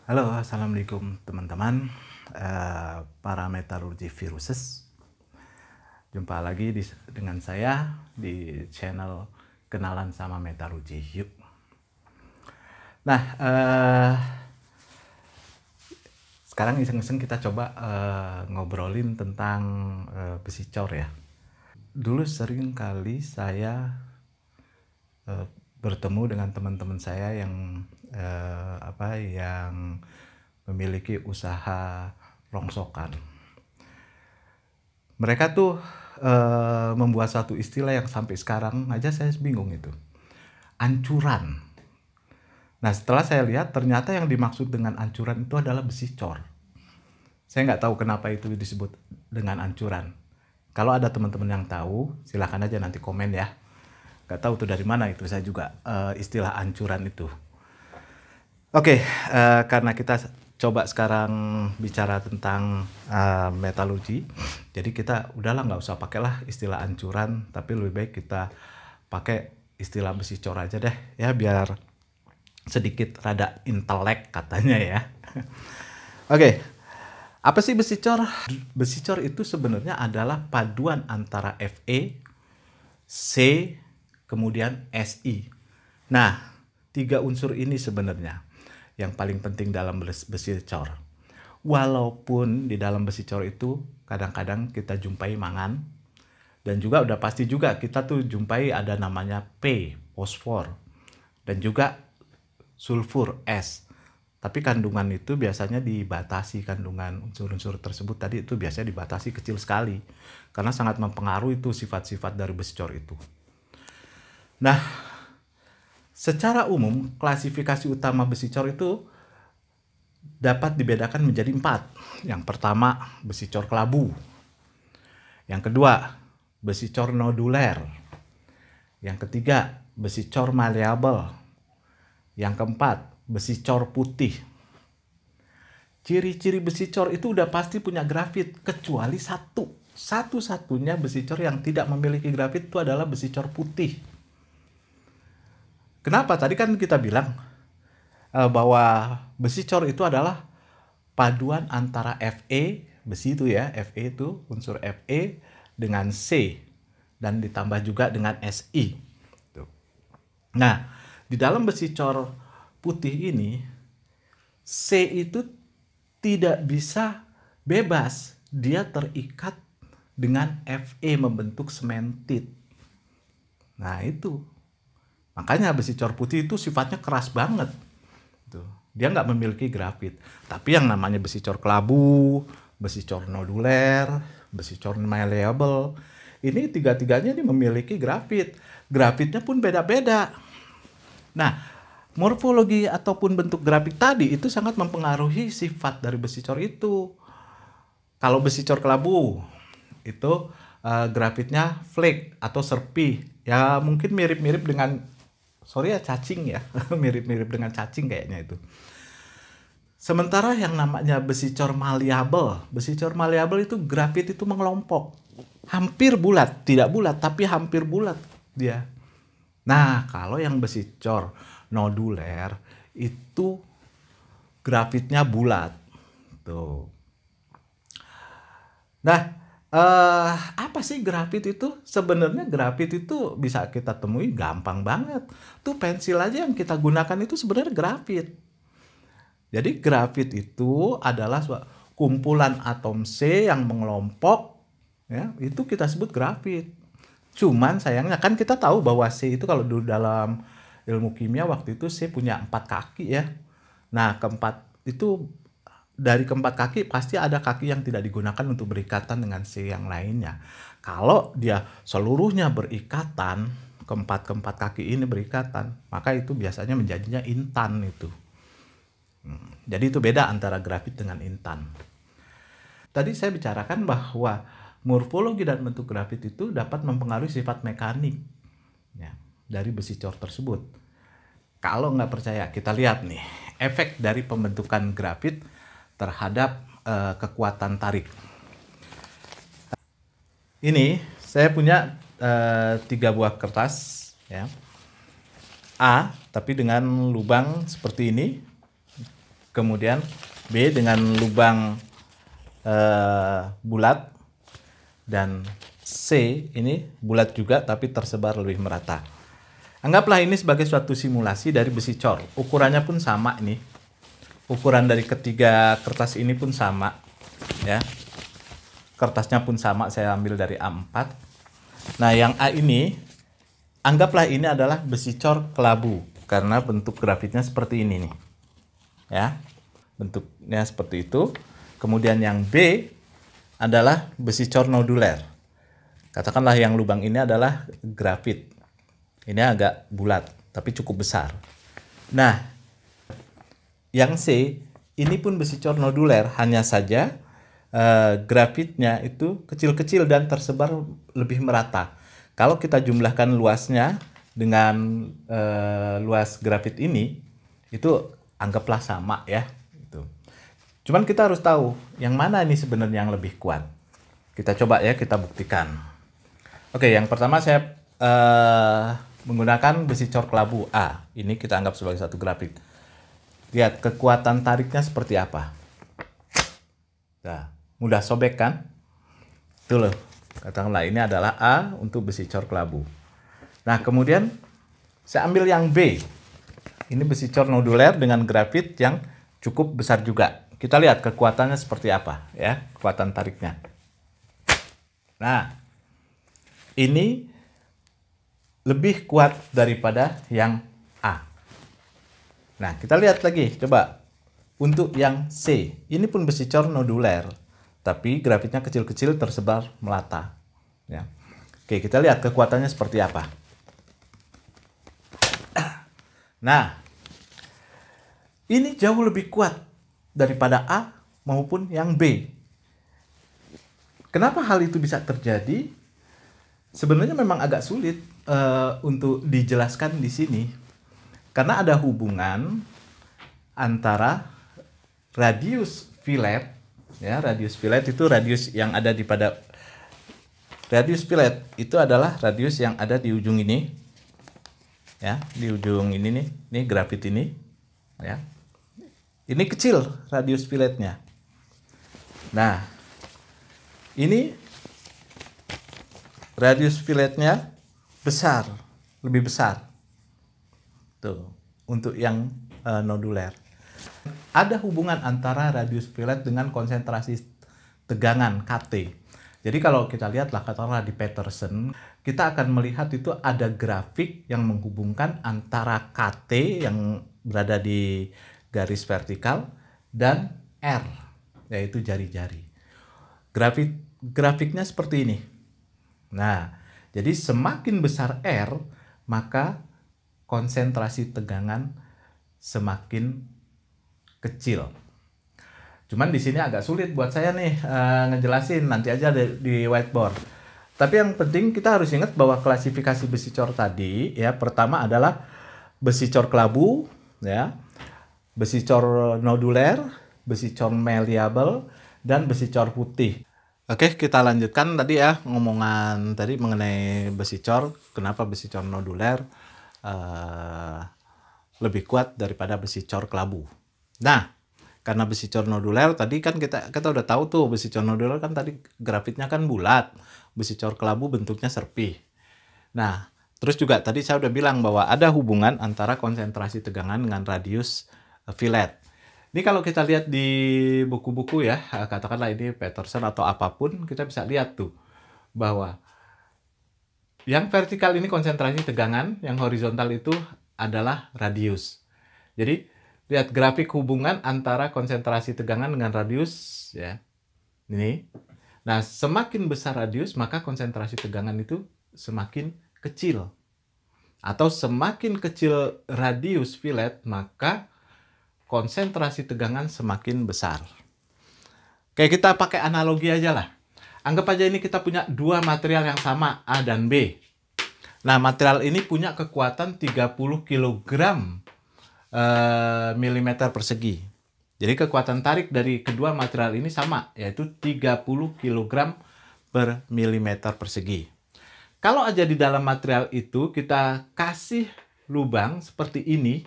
Halo, assalamualaikum teman-teman, para metalurgi viruses. Jumpa lagi dengan saya di channel Kenalan sama Metalurgi. Yuk. Nah, sekarang iseng-iseng kita coba ngobrolin tentang besi cor ya. Dulu sering kali saya bertemu dengan teman-teman saya yang yang memiliki usaha rongsokan. Mereka tuh membuat satu istilah yang sampai sekarang aja saya bingung itu. Ancuran. Nah, setelah saya lihat ternyata yang dimaksud dengan ancuran itu adalah besi cor. Saya nggak tahu kenapa itu disebut dengan ancuran. Kalau ada teman-teman yang tahu, silakan aja nanti komen ya. Nggak tahu tuh dari mana itu saya juga istilah ancuran itu. Oke, karena kita coba sekarang bicara tentang metalurgi, jadi kita udahlah nggak usah pakailah istilah ancuran, tapi lebih baik kita pakai istilah besi cor aja deh ya, biar sedikit rada intelek katanya ya. Oke, apa sih besi cor? Besi cor itu sebenarnya adalah paduan antara Fe, C, kemudian Si. Nah, tiga unsur ini sebenarnya yang paling penting dalam besi cor. Walaupun di dalam besi cor itu kadang-kadang kita jumpai mangan, dan juga udah pasti juga kita tuh jumpai ada namanya P, fosfor, dan juga sulfur, S. Tapi kandungan itu biasanya dibatasi, kandungan unsur-unsur tersebut tadi itu biasanya dibatasi kecil sekali, karena sangat mempengaruhi itu sifat-sifat dari besi cor itu. Nah, secara umum, klasifikasi utama besi cor itu dapat dibedakan menjadi 4. Yang pertama, besi cor kelabu. Yang kedua, besi cor noduler. Yang ketiga, besi cor maleabel. Yang keempat, besi cor putih. Ciri-ciri besi cor itu udah pasti punya grafit, kecuali satu. Satu-satunya besi cor yang tidak memiliki grafit itu adalah besi cor putih. Kenapa? Tadi kan kita bilang bahwa besi cor itu adalah paduan antara Fe, besi itu ya, Fe itu unsur Fe dengan C, dan ditambah juga dengan Si. Nah, di dalam besi cor putih ini, C itu tidak bisa bebas, dia terikat dengan Fe membentuk sementit. Nah itu. Makanya besi cor putih itu sifatnya keras banget. Dia nggak memiliki grafit. Tapi yang namanya besi cor kelabu, besi cor noduler, besi cor maleabel, ini tiga-tiganya ini memiliki grafit. Grafitnya pun beda-beda. Nah, morfologi ataupun bentuk grafit tadi itu sangat mempengaruhi sifat dari besi cor itu. Kalau besi cor kelabu itu grafitnya flake atau serpih. Ya mungkin mirip-mirip dengan cacing ya, mirip-mirip dengan cacing kayaknya itu. Sementara yang namanya besi cor maleabel itu grafit itu mengelompok, hampir bulat, tidak bulat tapi hampir bulat dia. Nah, kalau yang besi cor noduler itu grafitnya bulat, tuh. Nah, apa sih grafit itu? Sebenarnya grafit itu bisa kita temui gampang banget. Tuh pensil aja yang kita gunakan itu sebenarnya grafit. Jadi grafit itu adalah kumpulan atom C yang mengelompok, ya, itu kita sebut grafit. Cuman sayangnya kan kita tahu bahwa C itu kalau di dalam ilmu kimia waktu itu C punya 4 kaki ya. Nah, dari keempat kaki pasti ada kaki yang tidak digunakan untuk berikatan dengan C yang lainnya. Kalau dia seluruhnya berikatan, keempat kaki ini berikatan, maka itu biasanya menjadinya intan itu. Jadi itu beda antara grafit dengan intan. Tadi saya bicarakan bahwa morfologi dan bentuk grafit itu dapat mempengaruhi sifat mekanik ya, dari besi cor tersebut. Kalau nggak percaya, kita lihat nih efek dari pembentukan grafit terhadap kekuatan tarik. Ini saya punya 3 buah kertas ya, A tapi dengan lubang seperti ini. kemudian B dengan lubang bulat, dan C ini bulat juga tapi tersebar lebih merata. Anggaplah ini sebagai suatu simulasi dari besi cor. Ukurannya pun sama ini. Ukuran dari ketiga kertas ini pun sama, ya. Kertasnya pun sama, saya ambil dari A4. Nah, yang A ini, anggaplah ini adalah besi cor kelabu karena bentuk grafitnya seperti ini nih. Ya. Bentuknya seperti itu. Kemudian yang B adalah besi cor noduler. Katakanlah yang lubang ini adalah grafit. Ini agak bulat, tapi cukup besar. Nah, yang C, ini pun besi cor noduler, hanya saja grafitnya itu kecil-kecil dan tersebar lebih merata. Kalau kita jumlahkan luasnya dengan luas grafit ini, itu anggaplah sama ya. Gitu. Cuman kita harus tahu, yang mana ini sebenarnya yang lebih kuat. Kita coba ya, kita buktikan. Oke, yang pertama saya menggunakan besi cor kelabu A. Ini kita anggap sebagai satu grafit. Lihat kekuatan tariknya seperti apa. Nah, mudah sobek kan? Itu loh. Katakanlah ini adalah A untuk besi cor kelabu. Nah, kemudian saya ambil yang B. Ini besi cor noduler dengan grafit yang cukup besar juga. Kita lihat kekuatannya seperti apa ya, kekuatan tariknya. Nah, ini lebih kuat daripada yang A. Nah, kita lihat lagi, coba. Untuk yang C, ini pun besi cor noduler, tapi grafitnya kecil-kecil tersebar melata. Ya. Oke, kita lihat kekuatannya seperti apa. Nah, ini jauh lebih kuat daripada A maupun yang B. Kenapa hal itu bisa terjadi? Sebenarnya memang agak sulit untuk dijelaskan di sini, karena ada hubungan antara radius fillet, ya, radius fillet itu radius yang ada radius fillet itu adalah radius yang ada di ujung ini, ya, di ujung ini nih grafit ini, ya, ini kecil radius filletnya. Nah, ini radius filletnya besar, lebih besar. Tuh, untuk yang noduler. Ada hubungan antara radius fillet dengan konsentrasi tegangan KT. Jadi kalau kita lihatlah katakanlah di Petersen, kita akan melihat itu ada grafik yang menghubungkan antara KT yang berada di garis vertikal dan R, yaitu jari-jari. Grafiknya seperti ini. Nah, jadi semakin besar R, maka konsentrasi tegangan semakin kecil. Cuman di sini agak sulit buat saya nih ngejelasin, nanti aja di whiteboard. Tapi yang penting kita harus ingat bahwa klasifikasi besi cor tadi, ya, pertama adalah besi cor kelabu, ya, besi cor noduler, besi cor malleable, dan besi cor putih. Oke, kita lanjutkan tadi ya, ngomongan tadi mengenai besi cor. Kenapa besi cor noduler lebih kuat daripada besi cor kelabu. Nah, karena besi cor noduler tadi kan kita udah tahu tuh, besi cor noduler kan tadi grafitnya kan bulat, besi cor kelabu bentuknya serpih. Nah, terus juga tadi saya udah bilang bahwa ada hubungan antara konsentrasi tegangan dengan radius fillet. Ini kalau kita lihat di buku-buku ya, katakanlah ini Petersen atau apapun, kita bisa lihat tuh bahwa yang vertikal ini konsentrasi tegangan, yang horizontal itu adalah radius. Jadi lihat grafik hubungan antara konsentrasi tegangan dengan radius ya. Ini. Nah, semakin besar radius maka konsentrasi tegangan itu semakin kecil. Atau semakin kecil radius fillet maka konsentrasi tegangan semakin besar. Oke, kita pakai analogi aja lah. Anggap aja ini kita punya dua material yang sama, A dan B. Nah, material ini punya kekuatan 30 kg milimeter persegi. Jadi kekuatan tarik dari kedua material ini sama, yaitu 30 kg per milimeter persegi. Kalau aja di dalam material itu kita kasih lubang seperti ini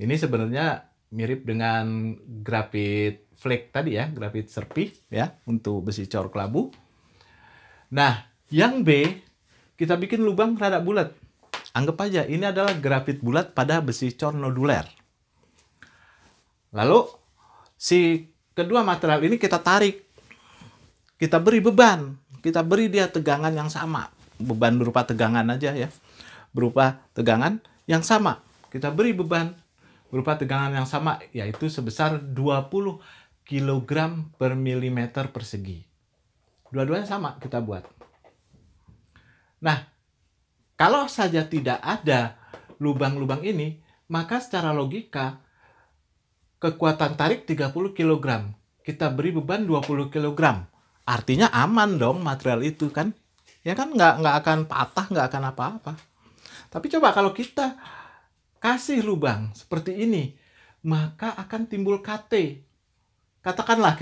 sebenarnya mirip dengan grafit flake tadi ya, grafit serpih ya untuk besi cor kelabu. Nah, yang B kita bikin lubang rada bulat. Anggap aja ini adalah grafit bulat pada besi cor noduler. Lalu si kedua material ini kita tarik. Kita beri beban, kita beri dia tegangan yang sama. Beban berupa tegangan aja ya. Berupa tegangan yang sama. Kita beri beban berupa tegangan yang sama, yaitu sebesar 20 kg per milimeter persegi. Dua-duanya sama kita buat. Nah, kalau saja tidak ada lubang-lubang ini, maka secara logika kekuatan tarik 30 kg. Kita beri beban 20 kg. Artinya aman dong material itu kan. Ya kan nggak akan patah, nggak akan apa-apa. Tapi coba kalau kita kasih lubang seperti ini, maka akan timbul KT. Katakanlah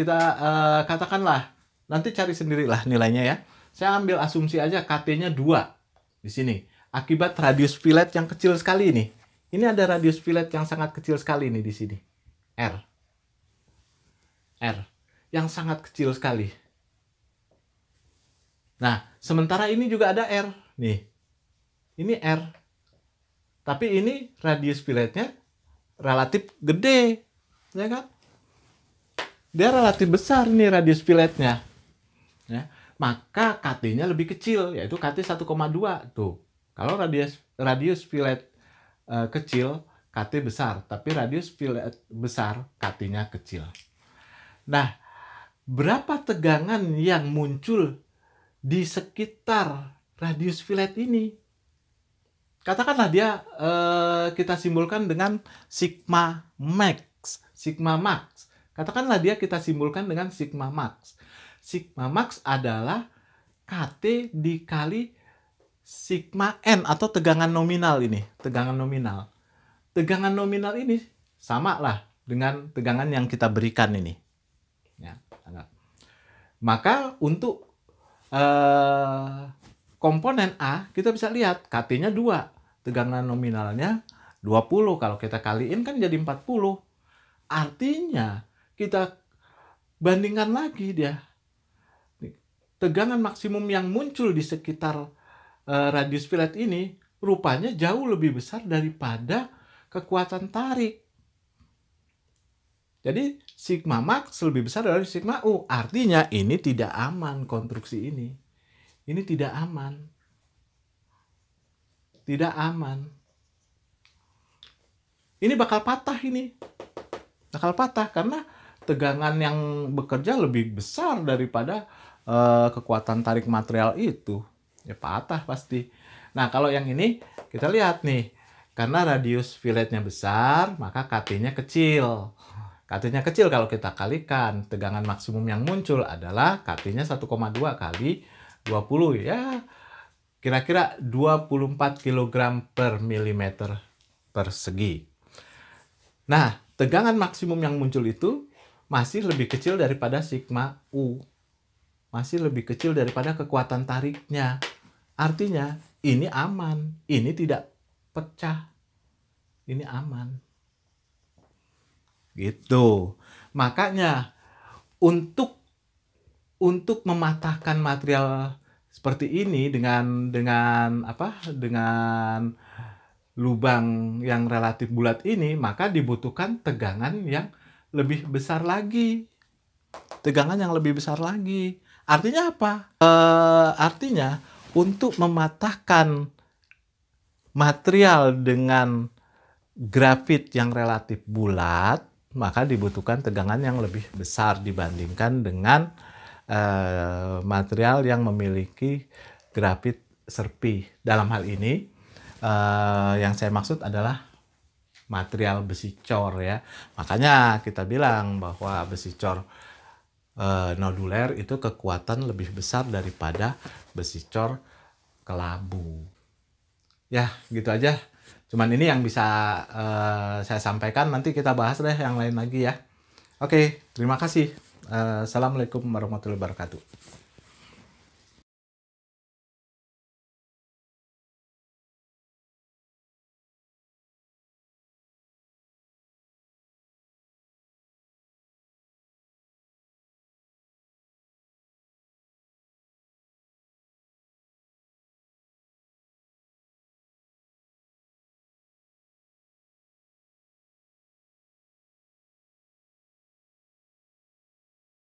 katakanlah, nanti cari sendirilah nilainya ya. Saya ambil asumsi aja KT-nya 2 di sini. Akibat radius fillet yang kecil sekali ini. Ini ada radius fillet yang sangat kecil sekali nih di sini. R. Yang sangat kecil sekali. Nah, sementara ini juga ada R. Nih, ini R. Tapi ini radius filletnya relatif gede. Ya kan? Dia relatif besar nih radius filletnya. Ya. Maka KT-nya lebih kecil, yaitu KT 1,2. Tuh. Kalau radius fillet kecil, KT besar. Tapi radius fillet besar, KT-nya kecil. Nah, berapa tegangan yang muncul di sekitar radius fillet ini? Katakanlah dia kita simbolkan dengan sigma max. Sigma max. Katakanlah dia kita simbolkan dengan sigma max. Sigma max adalah KT dikali sigma n atau tegangan nominal ini. Tegangan nominal. Tegangan nominal ini sama lah dengan tegangan yang kita berikan ini. Ya, maka untuk komponen A kita bisa lihat KT-nya 2, tegangan nominalnya 20, kalau kita kaliin kan jadi 40. Artinya kita bandingkan lagi dia. Tegangan maksimum yang muncul di sekitar radius fillet ini rupanya jauh lebih besar daripada kekuatan tarik. Jadi sigma max lebih besar dari sigma U. Artinya ini tidak aman konstruksi ini. Ini tidak aman. Tidak aman. Ini bakal patah ini. Bakal patah karena tegangan yang bekerja lebih besar daripada kekuatan tarik material itu. Ya patah pasti. Nah kalau yang ini kita lihat nih. Karena radius filletnya besar, maka KT-nya kecil. KT-nya kecil kalau kita kalikan, tegangan maksimum yang muncul adalah KT-nya 1,2 kali 20 ya. Kira-kira 24 kg per milimeter persegi. Nah, tegangan maksimum yang muncul itu masih lebih kecil daripada sigma U. Masih lebih kecil daripada kekuatan tariknya. Artinya, ini aman. Ini tidak pecah. Ini aman. Gitu. Makanya untuk mematahkan material seperti ini dengan lubang yang relatif bulat ini, maka dibutuhkan tegangan yang lebih besar lagi. Tegangan yang lebih besar lagi. Artinya apa? Artinya untuk mematahkan material dengan grafit yang relatif bulat, maka dibutuhkan tegangan yang lebih besar dibandingkan dengan material yang memiliki grafit serpih. Dalam hal ini, yang saya maksud adalah material besi cor ya. Makanya kita bilang bahwa besi cor noduler itu kekuatan lebih besar daripada besi cor kelabu. Ya, gitu aja. Cuman ini yang bisa saya sampaikan. Nanti kita bahas deh yang lain lagi ya. Oke, terima kasih. Assalamualaikum warahmatullahi wabarakatuh.